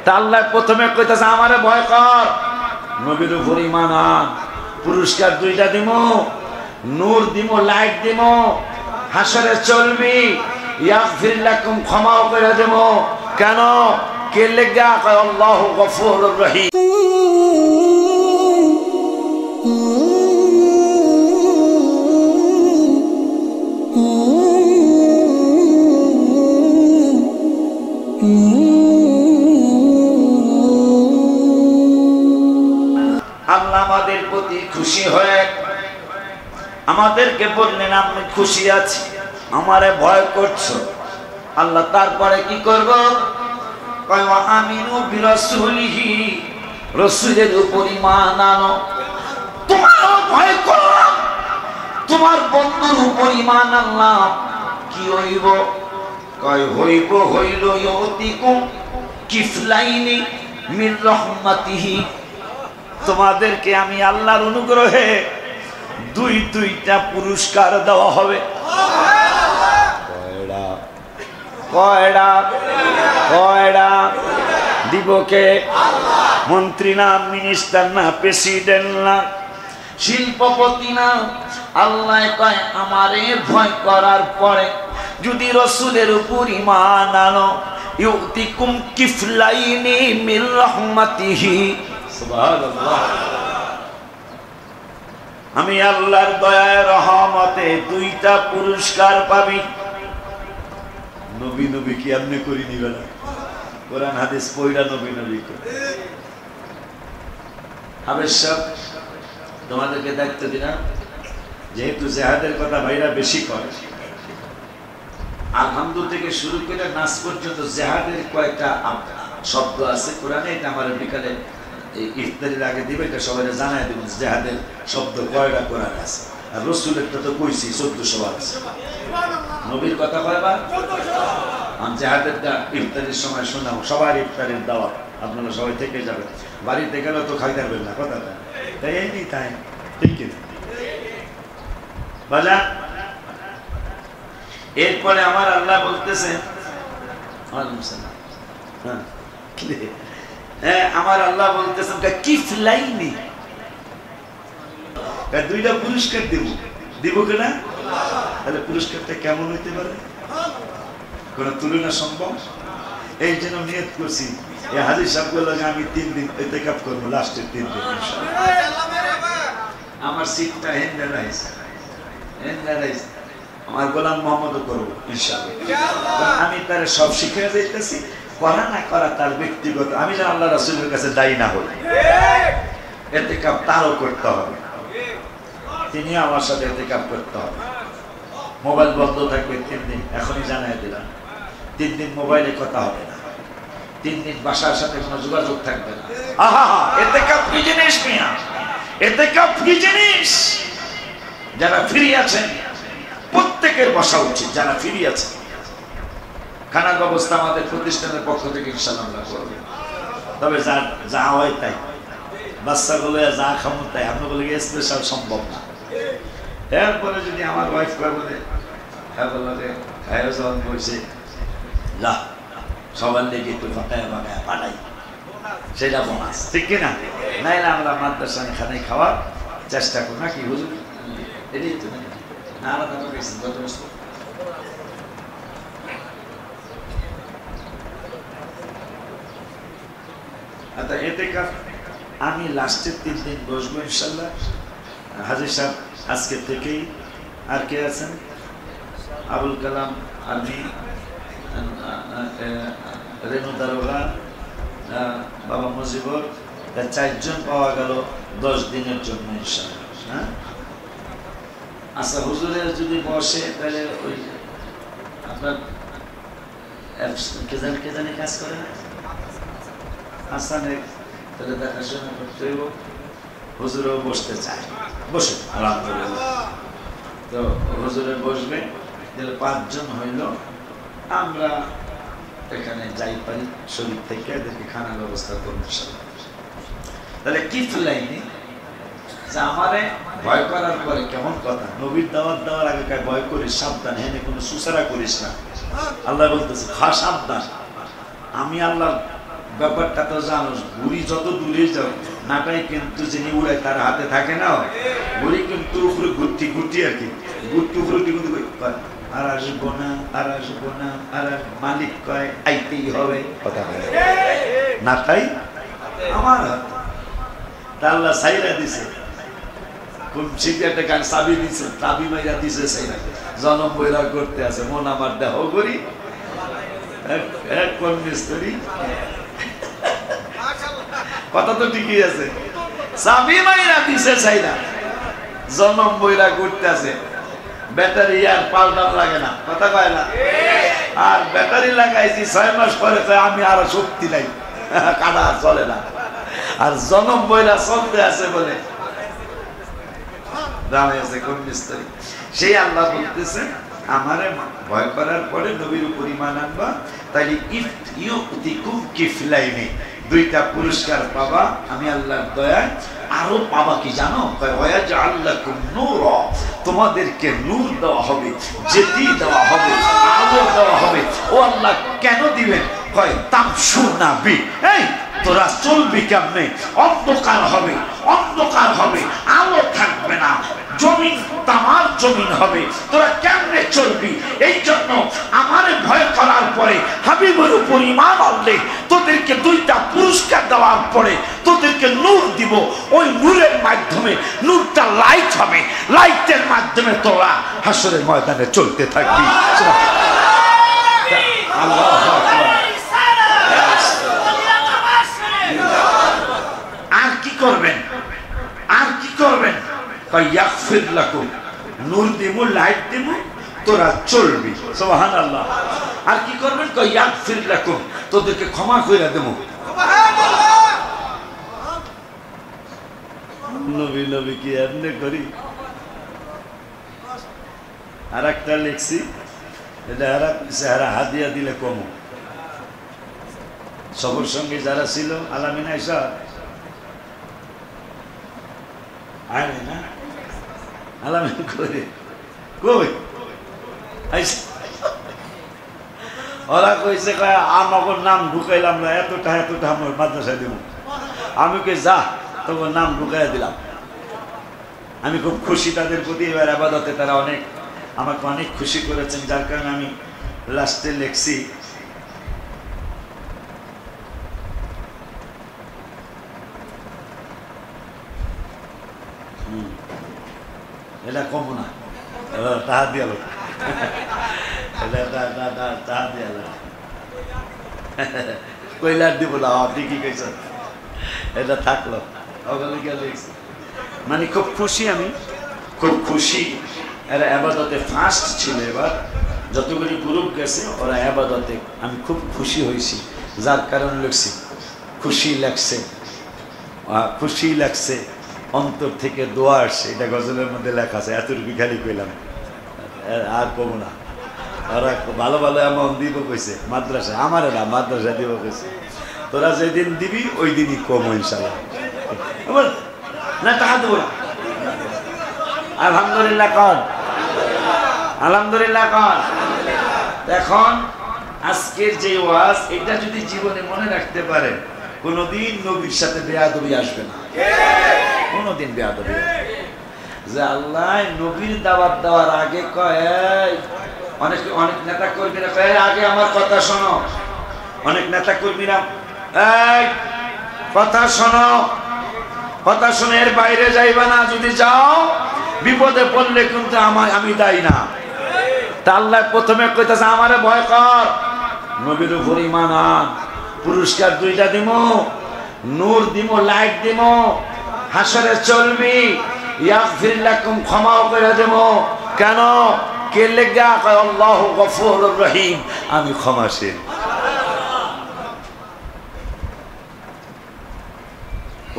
তা আল্লাহ প্রথমে কইতাছে আমারে ভয় কর, নবীর উপর ঈমান আন, পুরস্কার দুইটা দিমু, নূর দিমু, লাইট দিমু, হাসরে চলবি, ইয়াগফির লাকুম, ক্ষমাও করে দেবো। কেন? কে লেগা? কয় আল্লাহু গফুরুর রহিম। আল্লাহ আমাদের প্রতি খুশি হয়ে আমাদেরকে বললেন আমি খুশি আছি, আমারে ভয় করছো। আল্লাহ তারপরে কি করব? কয় ওয়া আমিনু বিরাসূলিহি, রাসূলের উপর ঈমান আনো। তোমারও ভয় করলাম, তোমার বন্ধুর উপর ঈমান আনলাম, কি হইব? কয় হইব হইল ইউতিকুম কিফলাইনি মির রাহমাতিহি, তোমাদেরকে আমি আল্লাহর অনুগ্রহে দুইটা পুরস্কার দেওয়া হবে। কয়টা কয়টা দিব? কে? মন্ত্রী না, মিনিস্টার না, প্রেসিডেন্ট না, শিল্পপতি না। আল্লাহ কয় আমারে ভয় করার পরে যদি রাসূলের উপর ঈমান আনো, ইউতিকুম কিফলাইনি মির রাহমাতিহি। সুবহানাল্লাহ। আমি আল্লাহর দয়ায় রহমতে দুইটা পুরস্কার পাবি। নবী নবী কি আপনি করি নিবে না? কোরআন হাদিস পয়রা নবী নবী করে। অবশ্যই তোমাদেরকে দায়িত্ব দিলাম, যেহেতু জিহাদের কথা ভাইরা বেশি করে, আলহামদু থেকে শুরু করে নাস পর্যন্ত জিহাদের কয়েকটা শব্দ আছে কোরআনে। এটা আমার বিকালে ইফতারির আগে দিবে, এটা সবাই জানাই দেবেন জিহাদের শব্দ কয়টা কোরআন আছে। আর রাসূলের তো কইছি 1400 আছে। নবীর কথা কয়বার? আমি জিহাদেরটা ইফতারির সময় শোনাও, সবার ইফতারির দাওয়াত, আপনারা সবাই থেকে যাবেন। বাড়িতে গেলে তো খাইতে পারবেন না, কথাটা তাই এই তাই ঠিক কিনা বাজা? এরপরে আমার আল্লাহ বলতেছেন, আমার আল্লাহ বলতেছেন কিফলাইনি, দুইটা পুরস্কার দিব। দিব কিনা? তাহলে পুরস্কারটা কেমন হইতে পারে? কোন তুলনা সম্ভব? এই জন্য নিয়ত করছি এই হাজির সাহেবগুলো আমি 3 দিন ইতিকাফ করবো, লাস্টের 3 দিন আমার সিটটা হেন্ডারাইজ আমার গোলাম মোহাম্মদও করবো ইনশাআল্লাহ। আমি তার সব শিখে যাইতেছি, করা না করা তার ব্যক্তিগত। আমি যেন আল্লাহ রাসূলের কাছে দায়ী না হই, ইতিকাফ তারও করতে হবে, তিনি আমার সাথে ইতিকাফ করতে হবে। মোবাইল বন্ধ থাকবে 3 দিন, এখনই জানাই দিলাম। 3 দিন মোবাইলে কথা হবে না, 3 দিন বাসার সাথে কোনো যোগাযোগ থাকবে না। আহা, ইতিকাফ কি জিনিস মিয়া? ইতিকাফ কি জিনিস? যারা ফ্রি আছেন প্রত্যেকের বসা উচিত, যারা ফ্রি আছে। খানার ব্যবস্থা আমাদের প্রতিষ্ঠানের পক্ষ থেকে ইনশাআল্লাহ আমরা করব, তবে যা হয় তাই, বাচ্চাগুলো যা খামো তাই, আপনাগুলো স্পেশাল সম্ভব না। এরপরে যদি আমার ওয়াইফ বলে হ্যাঁ বললে আয়োজন করছে, যা সবার লেগে একটু ফাঁকায় ফাঁকায় পাঠাই, সেটা বোনাস, ঠিক কিনা? নাইলে আমরা মাদ্রাসা এখানে খাওয়ার চেষ্টা করি নাকি হুজুর? এটাই তো না, আলাদা গেছেন গত বছর। আচ্ছা, ইতিকাফ আমি লাস্টের 3 দিন বসবো ইনশাআল্লাহ। হাজির সাহেব আজকে থেকেই, আর কে আছেন? আবুল কালাম, আমি, রেনু দারোগা, বাবা মুজিবর, 4 জন পাওয়া গেল 10 দিনের জন্য ইনশাআল্লাহ। হ্যাঁ, আচ্ছা, হুজুরের যদি বসে তাহলে ওই আপনার কে জানি কাজ করে না, হাসানের, তাহলে দেখাশোনা করতে হইব। হুজুরও বসতে চায়, বসে আলহামদুলিল্লাহ। তো হুজুরে বসবে, তাহলে 5 জন হইল। আমরা এখানে যাই পারি শরীর থেকে এদেরকে খানার ব্যবস্থা করবো। তাহলে কি ফেলাইনি যে আমারে ভয় করার পরে কেমন কথা? নবীর দাওয়াত দেওয়ার আগে ভয় করিস, সাবধান, হেনে কোনো সুসারা করিস না। আল্লাহ বলতেছে খা সাবধান, আমি আল্লাহ ব্যাপারটা তো জানো, ঘুড়ি যত দূরে যাও নাটাই কিন্তু যিনি উড়ায় তার হাতে থাকে না, ঘুড়ি কিন্তু উপরে ঘুরতি ঘুরতি আর কি, ঘুরতি উপরে কিন্তু আর আসবো না, আর আসবো না, আর মালিক কয় আইতেই হবে, কথা বলে নাটাই আমার হাতে। আল্লাহ সাইরা দিছে, কোন শিখে একটা গান চাবি দিছে, চাবি মাইরা দিছে সাইরা, জনম বইরা করতে আছে মন আমার দেহ করি এক কোন মিস্ত্রি, কথা তো ঠিকই আছে, চাবি মাইরা দিছে সাইরা, জনম বইরা করতে আছে, ব্যাটারি আর পাল্টান লাগে না, কথা কয় না। আর ব্যাটারি লাগাইছি 6 মাস পরে আমি আরো শক্তি নাই, কাটা চলে না, আর জনম বইরা চলতে আছে বলে কোন মিস্ত্রি। সেই আল্লাহ বলতেছে আমারে ভয় করার পরে নবীর উপর ঈমান আনবা, তাইলে ইউতিকুম কিফলাইনি, 2টা পুরস্কার পাবা আমি আল্লাহর দয়ায়। আরো পাবা কি জানো, ওয়াজআল লাকুম নূরা, তোমাদেরকে নূর দেওয়া হবে, জ্যোতি দেওয়া হবে, আলো দেওয়া হবে। ও আল্লাহ কেন দিবেন, কয় তামশুনা বি, এই তোরা চলবি কেমনে, অন্ধকার হবে, অন্ধকার হবে, আলো থাকবে না, জমিন তামার জমিন হবে, তোরা কেমনে চলবি। এই জন্য আমারে ভয় করার পরে হাবিবের উপর ঈমান আনলে তোদেরকে 2টা পুরস্কার দেওয়ার পরে তোদেরকে নূর দিব, ওই নূরের মাধ্যমে, নূরটা লাইট হবে, লাইটের মাধ্যমে তোরা হাসরের ময়দানে চলতে থাকবি। আল্লাহু আকবার। আর কি করবেন, আর কি করবেন, ইয়াগফির লাকুম, নূর দিমু, লাইট দিমু, তোরা চলবি, সুবহানাল্লাহ। আর কি করবেন, ইয়াগফির লাকুম, তোদেরকে ক্ষমা কইরা দেবো। নবী নবী কি এমনি করি। আর একটা লিখছি, এটা এরা হাদিয়া দিলে কমো, সবর সঙ্গে যারা ছিল আলামিন আয়সা আয় না, আলামিন করে কই ওরা কইছে আমার নাম ঢুকাইলাম না, এতটা এতটা আমার মাদ্রাসায় দিব। আমি কে যা তোমার নাম ঢুকাই দিলাম। আমি খুব খুশি তাদের প্রতি, এবার আবাদতে তারা অনেক আমাকে অনেক খুশি করেছেন, যার কারণে আমি লাস্টে লিখছি এটা কম না, টাকা দিয়ে কইলার দিব না, ঠিকই কইছ, এটা থাকলো। মানে খুব খুশি, আমি খুব খুশি। এরা আবাদতে ফার্স্ট ছিল, এবার যতগুলি গ্রুপ গেছে ওরা আবাদতে, আমি খুব খুশি হয়েছি, যার কারণ লিখছি খুশি লাগছে, খুশি লাগছে, অন্তর থেকে দোয়া আসছে, এটা গজলের মধ্যে লেখা আছে, এতটুকু খালি কইলাম, আর কমো না। ওরা ভালো ভালো এমন দিব কইছে মাদ্রাসা, আমার না মাদ্রাসা দিব কইছে, তোরা যেদিন দিবি ওই দিনই কমো ইনশাল্লাহ। না টাকা দেবো না, আলহামদুলিল্লাহ কর, আলহামদুলিল্লাহ কর। এখন আজকের যে ওয়াজ, এটা যদি জীবনে মনে রাখতে পারেন, কোনদিন নবীর সাথে বেয়াদবি আসবে না, কোনদিন বেয়াদবি। যে আল্লাহ নবীর দাওয়াত দেওয়ার আগে কয়, অনেক অনেক নেতা কর্মীরা কয় আগে আমার কথা শোনো, অনেক নেতা কর্মীরা এই কথা শোনো, কথা শুনে এর বাইরে যাইবা না, যদি যাও বিপদে পড়লে কিন্তু আমি দায়ী না। তা আল্লাহ প্রথমে কইতাছে আমারে ভয় কর, নবীর উপর ঈমান আন, পুরস্কার 2টা দিমু, নূর দিমু, লাইট দিমু, হাসরে চলবি, ইয়াগফির লাকুম, ক্ষমাও করে দেবো। কেন, কে লেগা, কয় আল্লাহু গফুরুর রহিম, আমি ক্ষমাশীল।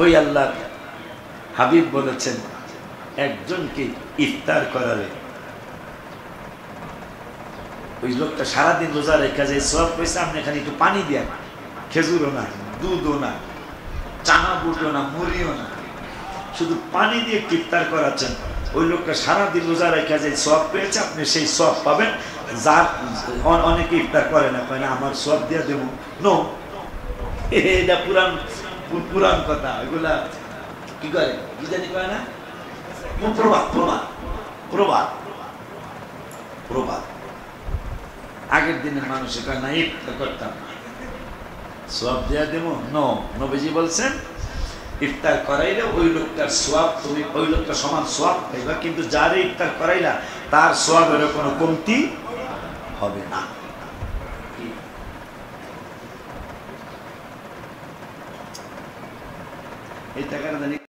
ওই আল্লাহ হাবিব বলেছেন একজনকে ইফতার করালে ওই লোকটা সারাদিন রোজা রেখে যায়, সব পয়সা আপনি এখানে একটু পানি দেন, খেজুরও না, দুধও না, চানা বুটও না, মুড়িও না, শুধু পানি দিয়ে ইফতার করাচ্ছেন। ওই লোকটা সারাদিন রোজা রেখে যায়, সব পেয়েছে, আপনি সেই সব পাবেন। যার অনেকে ইফতার করে না, কয় না আমার সব দিয়ে দেবো, নো, এটা পুরান পুরান কথা, এগুলা কি করে কি জানি কয় না, প্রবাদ প্রবাদ প্রবাদ প্রবাদ। আগের দিনের মানুষের কয় না ইফতার করতাম না, সওয়াব দেয়া দেব। নবীজি বলছেন ইফতার করাইলে ওই লোকটার সওয়াব, তুমি ওই লোকটা সমান সওয়াব পাইবা, কিন্তু যারে ইফতার করাইলা তার সওয়াবের কোনো কমতি হবে না। এই টাকাটা